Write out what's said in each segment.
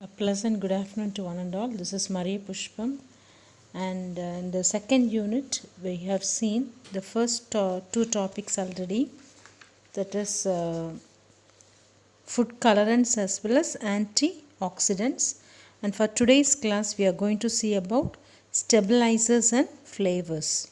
A pleasant good afternoon to one and all. This is Maria Pushpam, and in the second unit, we have seen the first two topics already, that is food colorants as well as antioxidants. And for today's class, we are going to see about stabilizers and flavors.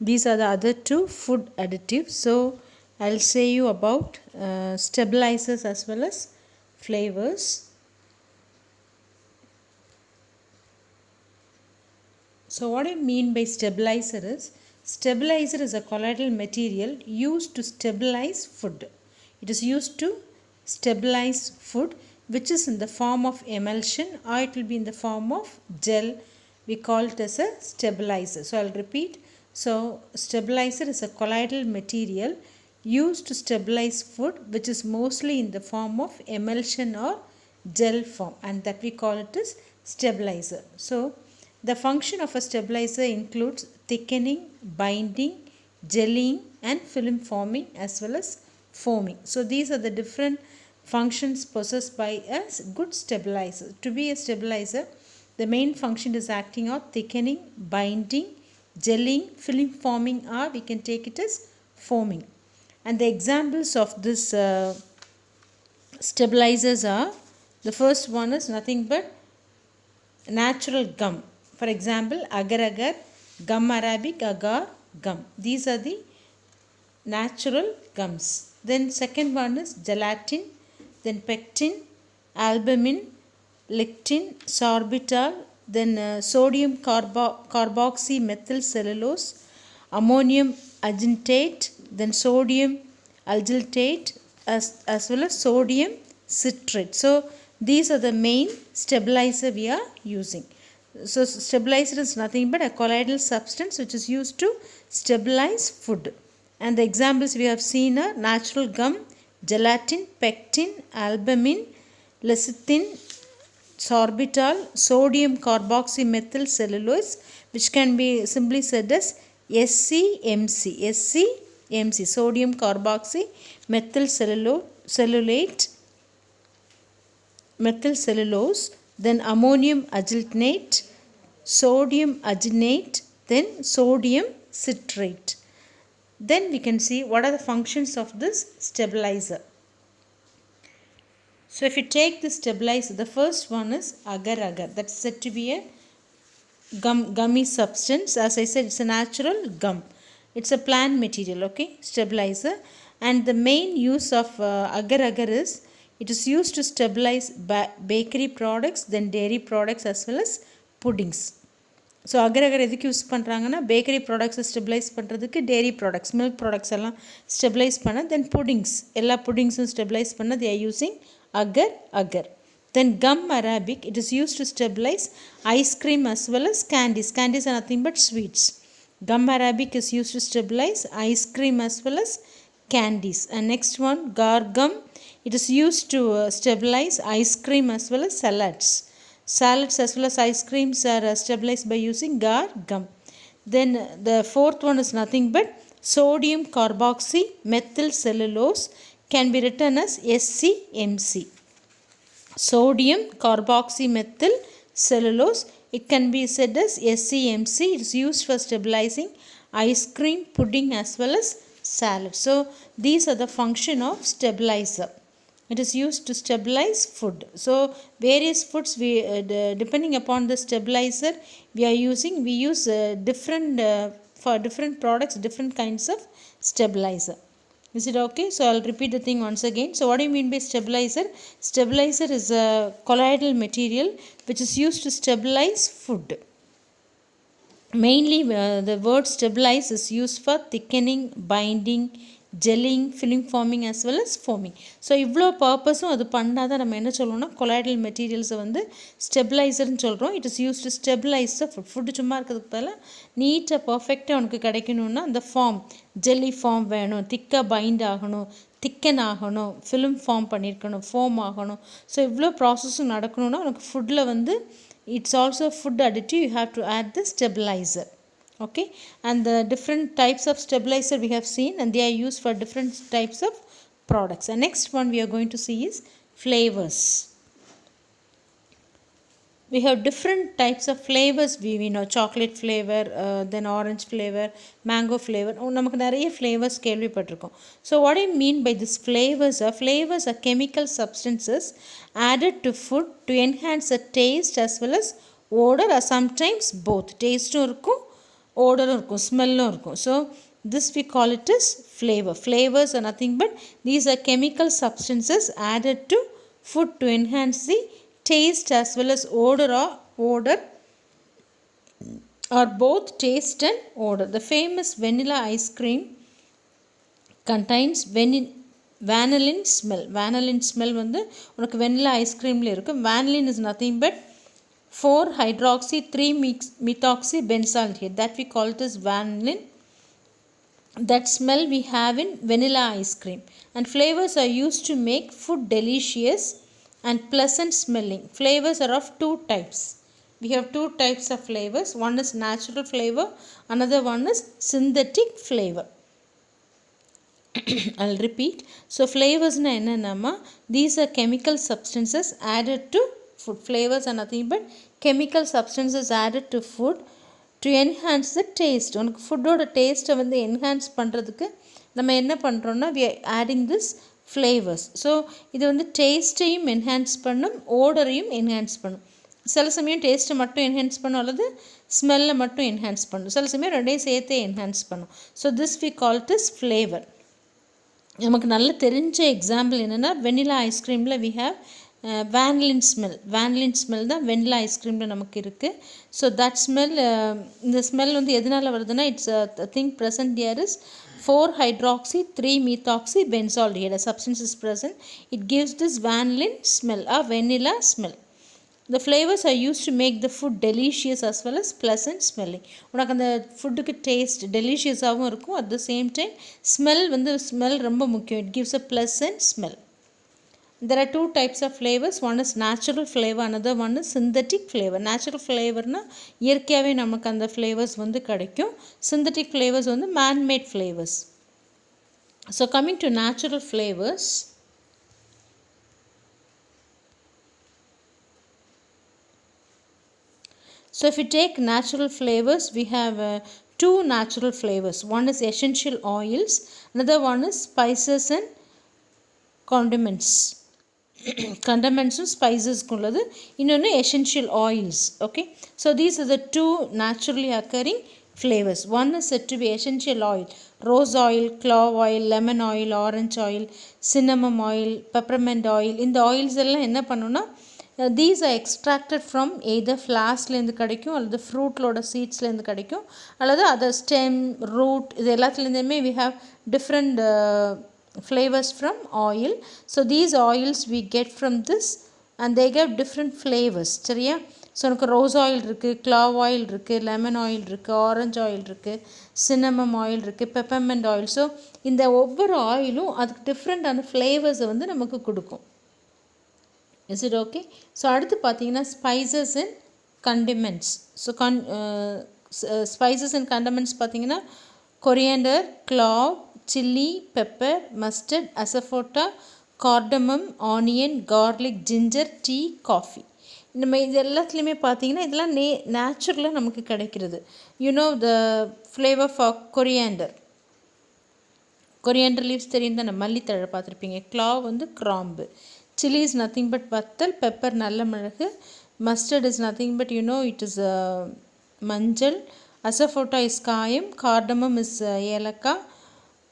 These are the other two food additives. So I'll say you about stabilizers as well as flavors. So what I mean by stabilizer is a colloidal material used to stabilize food. It is used to stabilize food which is in the form of emulsion or it will be in the form of gel. We call it as a stabilizer. So I'll repeat. So stabilizer is a colloidal material used to stabilize food which is mostly in the form of emulsion or gel form, and that we call it as stabilizer. So the function of a stabilizer includes thickening, binding, gelling and film forming as well as foaming. So these are the different functions possessed by a good stabilizer. To be a stabilizer, the main function is acting on thickening, binding, gelling, film forming, or we can take it as foaming. And the examples of this stabilizers are, the first one is nothing but natural gum. For example, agar agar, gum arabic, agar, gum. These are the natural gums. Then second one is gelatin, then pectin, albumin, lectin, sorbitol, then sodium carboxymethyl cellulose, ammonium agentate, then sodium algiltate as well as sodium citrate. So these are the main stabilizer we are using. So stabilizer is nothing but a colloidal substance which is used to stabilize food. And the examples we have seen are natural gum, gelatin, pectin, albumin, lecithin, sorbitol, sodium carboxymethyl cellulose, which can be simply said as SCMC. SCMC, sodium carboxymethyl cellulate, methyl cellulose, then ammonium agenate, sodium arginate, then sodium citrate. Then we can see what are the functions of this stabilizer. So if you take the stabilizer, the first one is agar agar. That's said to be a gummy substance. As I said, it's a natural gum. It's a plant material, okay, stabilizer. And the main use of agar agar is, it is used to stabilize bakery products, then dairy products as well as puddings. So agar agar எதுக்கு use பண்ணுறாங்கன்னா bakery ப்ராடக்ட்ஸை stabilize பண்ணுறதுக்கு, dairy products milk products எல்லாம் stabilize பண்ண, then puddings எல்லா புடிங்ஸும் stabilize பண்ண they are using agar agar. Then gum arabic, it is used to stabilize ice cream as well as candies. Candies are nothing but sweets. Gum arabic is used to stabilize ice cream as well as candies. And next one, gar gum, it is used to stabilize ice cream as well as salads. Salads as well as ice creams are stabilized by using gar gum. Then the fourth one is nothing but sodium carboxymethyl cellulose, can be written as SCMC. Sodium carboxymethyl cellulose, it can be said as SCMC. It is used for stabilizing ice cream, pudding as well as salad. So these are the function of stabilizer. It is used to stabilize food. So various foods, we depending upon the stabilizer we are using, we use different for different products different kinds of stabilizer. Is it okay? So I'll repeat the thing once again. So what do you mean by stabilizer? Stabilizer is a colloidal material which is used to stabilize food. Mainly the word stabilize is used for thickening, binding, gelling, film forming as well as foaming. So இவ்வளோ பர்பஸும் அது பண்ணாதான் நம்ம என்ன சொல்கிறோம்னா colloidal மெட்டீரியல்ஸை வந்து ஸ்டெபிளைசர்னு சொல்கிறோம். It is use to stabilise the food. Food சும்மா இருக்கிறதுக்கு பதிலாக நீட்டாக பர்ஃபெக்டாக உனக்கு கிடைக்கணும்னா அந்த ஃபார்ம், ஜெல்லி ஃபார்ம் வேணும், திக்காக பைண்ட் ஆகணும், திக்கன் ஆகணும், ஃபிலிம் ஃபார்ம் பண்ணியிருக்கணும், ஃபோம் ஆகணும். ஸோ இவ்வளோ ப்ராசஸும் நடக்கணும்னா உனக்கு ஃபுட்டில் வந்து it's also food additive, you have to add the stabilizer. Okay, and the different types of stabilizer we have seen, and they are used for different types of products. And next one we are going to see is flavors. we have different types of flavors. We know chocolate flavor, then orange flavor, mango flavor. நமக்கு நிறைய flavors கேள்விப்பட்டிருக்கோம். So what I mean by this flavors are chemical substances added to food to enhance the taste as well as odor, or sometimes both. Taste இருக்கும், odor இருக்கும், smell இருக்கும். So this we call it as flavors are nothing but these are chemical substances added to food to enhance the taste as well as odor or both taste and odor. The famous vanilla ice cream contains vanillin smell. Vanillin smell வந்து உனக்கு vanilla ice creamல இருக்கும். Vanillin is nothing but 4-hydroxy 3-methoxy benzaldehyde, that we call it as vanillin. That smell we have in vanilla ice cream. And flavors are used to make food delicious and pleasant smelling. Flavors are of two types. We have two types of flavors. One is natural flavor, another one is synthetic flavor. I'll repeat. So flavors na enna nama, these are chemical substances added to food. Flavors are nothing but chemical substances added to food to enhance the taste. உனக்கு ஃபுட்டோட டேஸ்ட்டை வந்து enhance பண்ணுறதுக்கு நம்ம என்ன பண்ணுறோன்னா we are adding this flavors. So இது வந்து டேஸ்ட்டையும் enhance பண்ணும், ஓடரையும் என்ஹான்ஸ் பண்ணும். சில சமயம் டேஸ்ட்டை மட்டும் என்ஹான்ஸ் பண்ணும், அல்லது ஸ்மெல்லை மட்டும் என்ஹான்ஸ் பண்ணும். சில சமயம் ரெண்டையும் சேர்த்தே என்ஹான்ஸ் பண்ணும். So this we call it as flavor. நமக்கு நல்ல தெரிஞ்ச எக்ஸாம்பிள் என்னென்னா வெனிலா ஐஸ்கிரீமில் we have vanillin smell தான் வெனிலா ஐஸ்கிரீமில் நமக்கு இருக்குது. ஸோ தட் ஸ்மெல், இந்த ஸ்மெல் வந்து எதனால் வருதுன்னா it's thing present here is 4-hydroxy 3-methoxy benzaldehyde. A substance is present, it gives this vanillin smell or vanilla smell. The flavors are used to make the food delicious as well as pleasant smelling. உனக்கு அந்த ஃபுட்டுக்கு taste டெலிஷியஸாகவும் இருக்கும், at the same time smell ரொம்ப முக்கியம். It gives a pleasant smell. There are two types of flavors. One is natural flavor, another one is synthetic flavor. Natural flavor na இயற்கையாகவே நமக்கு அந்த flavors வந்து கிடைக்கும். Synthetic flavors வந்து man-made flavors. So coming to natural flavors, so if you take natural flavors, we have two natural flavors. One is essential oils, another one is spices and condiments. Condiments spices உள்ளது, இன்னொன்று essential oils. Okay, so these are the two naturally occurring flavors. One is said to be essential oil: rose oil, clove oil, lemon oil, orange oil, cinnamon oil, peppermint oil. இந்த oils எல்லாம் என்ன பண்ணுன்னா, these are extracted from either ஃப்ளாஸ்லேருந்து கிடைக்கும், அல்லது ஃப்ரூட்லோட சீட்ஸ்லேருந்து கிடைக்கும், அல்லது other stem, root, இது எல்லாத்துலேருந்துமே we have different flavors from oil. So these oils we get from this and they give different flavors. சரியா? ஸோ எனக்கு ரோஸ் ஆயில் இருக்குது, clove oil இருக்குது, lemon oil இருக்குது, ஆரஞ்சு ஆயில் இருக்குது, சின்னமம் ஆயில் இருக்குது, peppermint oil. So இந்த ஒவ்வொரு ஆயிலும் அதுக்கு டிஃப்ரெண்ட்டான ஃப்ளேவர்ஸை வந்து நமக்கு கொடுக்கும். Is it okay? ஸோ அடுத்து பார்த்தீங்கன்னா spices and condiments. So spices and condiments பார்த்தீங்கன்னா coriander, clove, chili, pepper, mustard, asafoetida, cardamom, onion, garlic, ginger, tea, coffee. நம்ம இது எல்லாத்துலேயுமே பார்த்தீங்கன்னா இதெல்லாம் நேச்சுரலாக நமக்கு கிடைக்கிறது. த ஃப்ளேவர் ஃபார் கொரியாண்டர் லீவ்ஸ் தெரியும் தானே, மல்லித்தழை பார்த்துருப்பீங்க. clove வந்து கிராம்பு, chili is nothing but வத்தல், pepper நல்ல மிளகு, mustard is nothing but it is மஞ்சள், asafoetida is காயம், cardamom is ஏலக்காய்,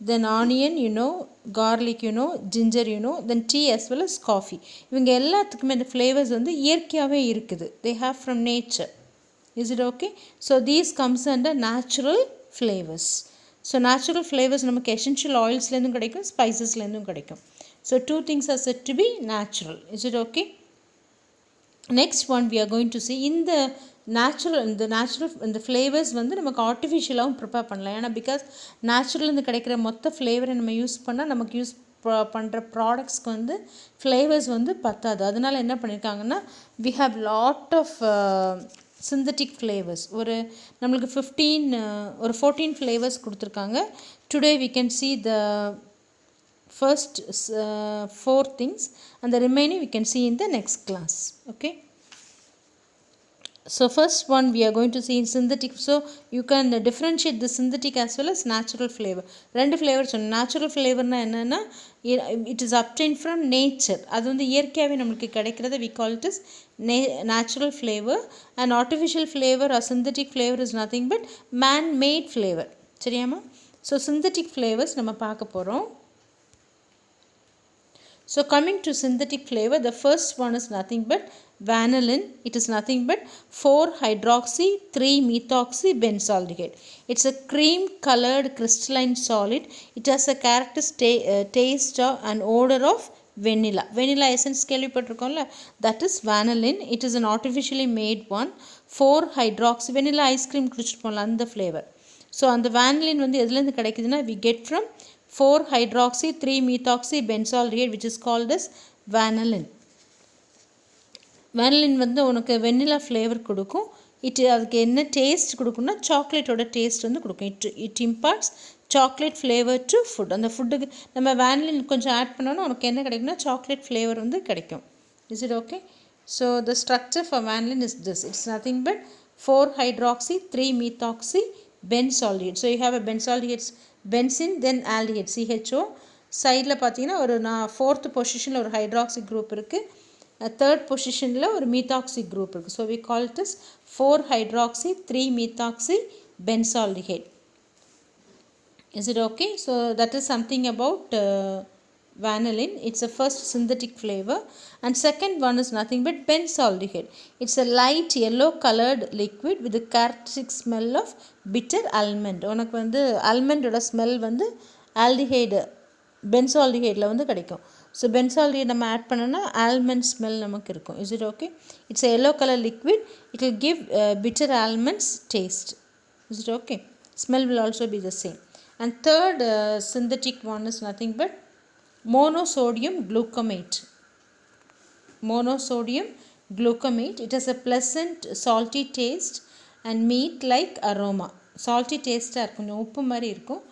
then onion garlic ginger then tea as well as coffee. இவங்க எல்லாத்துக்குமே இந்த ஃப்ளேவர்ஸ் வந்து இயற்கையாகவே இருக்குது. they have from nature. is it okay? So these comes under natural flavors. so natural flavors நமக்கு essential oilsலேருந்தும் கிடைக்கும், ஸ்பைசஸ்லேருந்தும் கிடைக்கும். so two things are said to be natural. is it okay? next one we are going to see in the இந்த flavours வந்து நமக்கு ஆர்டிஃபிஷியலாகவும் prepare பண்ணலாம். ஏன்னா because natural கிடைக்கிற மொத்த ஃப்ளேவரை நம்ம யூஸ் பண்ணால் நமக்கு யூஸ் பண்ணுற ப்ராடக்ட்ஸ்க்கு வந்து ஃப்ளேவர்ஸ் வந்து பத்தாது. அதனால் என்ன பண்ணியிருக்காங்கன்னா we have lot of synthetic flavors. நம்மளுக்கு 14 ஃப்ளேவர்ஸ் கொடுத்துருக்காங்க. Today we can see the first 4 things and the remaining we can see in the next class. okay. So first one we are going to see in synthetic. So you can differentiate the synthetic as well as natural flavor. ரெண்டு flavors சொன்னோம். natural flavorனா என்னன்னா it is obtained from nature. அது வந்து இயற்கையாகவே நமக்கு கிடைக்கிறது. we call it as natural flavor. And artificial flavor or synthetic flavor is nothing but man made flavor. சரியாமா? So synthetic flavors நம்ம பார்க்க போகிறோம். So coming to synthetic flavor, the first one is nothing but vanillin. It is nothing but 4-hydroxy 3-methoxy benzaldehyde. It's a cream colored crystalline solid. It has a characteristic taste and odor of vanilla. Vanilla essence கேள்விப்பட்டிருக்கோம்ல, that is vanillin. It is an artificially made one. 4-hydroxy vanilla ice cream குடிச்சிருப்போம்ல அந்த flavor. So அந்த vanillin வந்து எதுலேருந்து கிடைக்குதுன்னா we get from 4-hydroxy 3-methoxy benzaldehyde, which is called as vanillin. vanillin வந்து உனக்கு vanilla flavour கொடுக்கும். அதுக்கு என்ன டேஸ்ட் கொடுக்கும்னா சாக்லேட்டோட டேஸ்ட் வந்து கொடுக்கும். It imparts chocolate flavour to food. அந்த ஃபுட்டுக்கு நம்ம vanillin கொஞ்சம் ஆட் பண்ணோன்னா உனக்கு என்ன கிடைக்கும்னா சாக்லேட் ஃப்ளேவர் வந்து கிடைக்கும். Is it okay? So the structure for vanillin is this. It's nothing but 4-hydroxy 3-methoxy benzaldehyde. So you have a benzaldehyde, benzene, then aldehyde, CHO. சைடில் பார்த்தீங்கன்னா ஒரு 4th பொசிஷனில் ஒரு ஹைட்ராக்சி குரூப் இருக்குது. 3rd பொசிஷனில் ஒரு மீத்தாக்சி குரூப் இருக்குது. So we call it as 4-hydroxy 3-methoxy benzaldehyde. Is it okay? So that is something about vanillin. It's a first synthetic flavor. And second one is nothing but benzaldehyde. It's a light yellow colored liquid with the characteristic smell of bitter almond. உனக்கு வந்து ஆல்மண்டோட smell வந்து aldehyde பென்சால்டிஹைடில் வந்து கிடைக்கும். So benzaldehyde நம்ம add பண்ணோன்னா almond smell நமக்கு இருக்கும். Is it okay? It's a yellow color liquid. It will give bitter almonds taste. Is it okay? Smell will also be the same. And third synthetic one is nothing but monosodium glutamate. Monosodium glutamate. It has a pleasant salty taste and meat like aroma. salty taste கொஞ்சம் உப்பு மாதிரி இருக்கும்.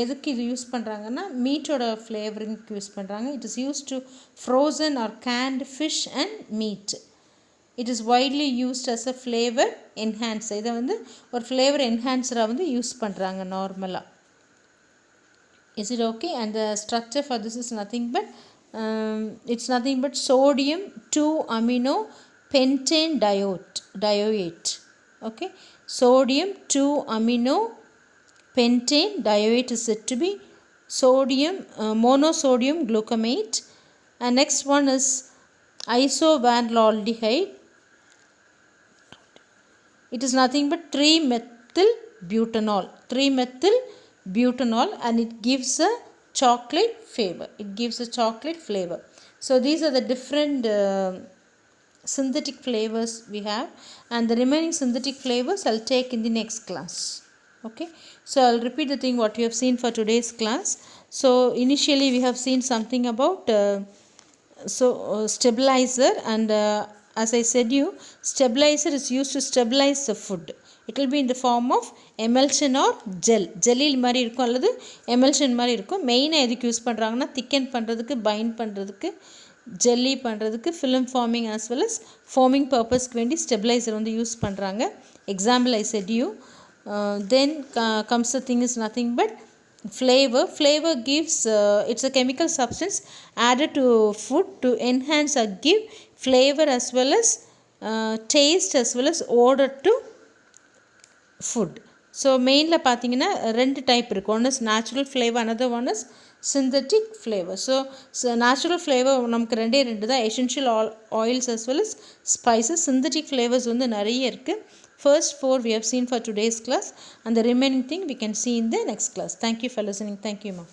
எதுக்கு இது use பண்ணுறாங்கன்னா மீட்டோட ஃப்ளேவரிங்க்கு use பண்ணுறாங்க. It is use to frozen or canned fish and meat. It is widely used as a flavour enhancer. இதை வந்து ஒரு ஃப்ளேவர் என்ஹான்சராக வந்து யூஸ் பண்ணுறாங்க நார்மலாக. Is it okay? And the structure for this is nothing but it's nothing but sodium 2-amino pentane dioate. Okay, sodium 2-amino pentane dioate is said to be sodium monosodium glutamate. And next one is isovanillaldehyde. It is nothing but 3-methyl-butanol. 3-methyl-butanol, and it gives a chocolate flavor. It gives a chocolate flavor. So these are the different synthetic flavors we have, and the remaining synthetic flavors I'll take in the next class. Okay, so I'll repeat the thing what you have seen for today's class. So initially we have seen something about stabilizer, and as I said you, stabilizer is used to stabilize the food. It will be in the form of emulsion or gel. Jelly மாதிரி இருக்கும் அல்லது emulsion மாதிரி இருக்கும். மெயினாக எதுக்கு use பண்ணுறாங்கன்னா திக்கன் பண்ணுறதுக்கு, find பண்ணுறதுக்கு, ஜெல்லி பண்ணுறதுக்கு, film forming as well as forming purposeக்கு வேண்டி ஸ்டெபிளைசர் வந்து யூஸ் பண்ணுறாங்க. Example I said you. Then comes the thing is nothing but flavor. Flavor gives it's a chemical substance added to food to enhance or give flavor as well as taste as well as odor to food. So மெயினில் பார்த்தீங்கன்னா 2 type இருக்குது. ஒன்று is natural flavour, another one is synthetic flavor. So natural flavor நமக்கு 2 தான், essential oils as well as spices. synthetic flavors வந்து நிறைய இருக்குது. First 4 we have seen for today's class, and the remaining thing we can see in the next class. Thank you for listening. Thank you, ma'am.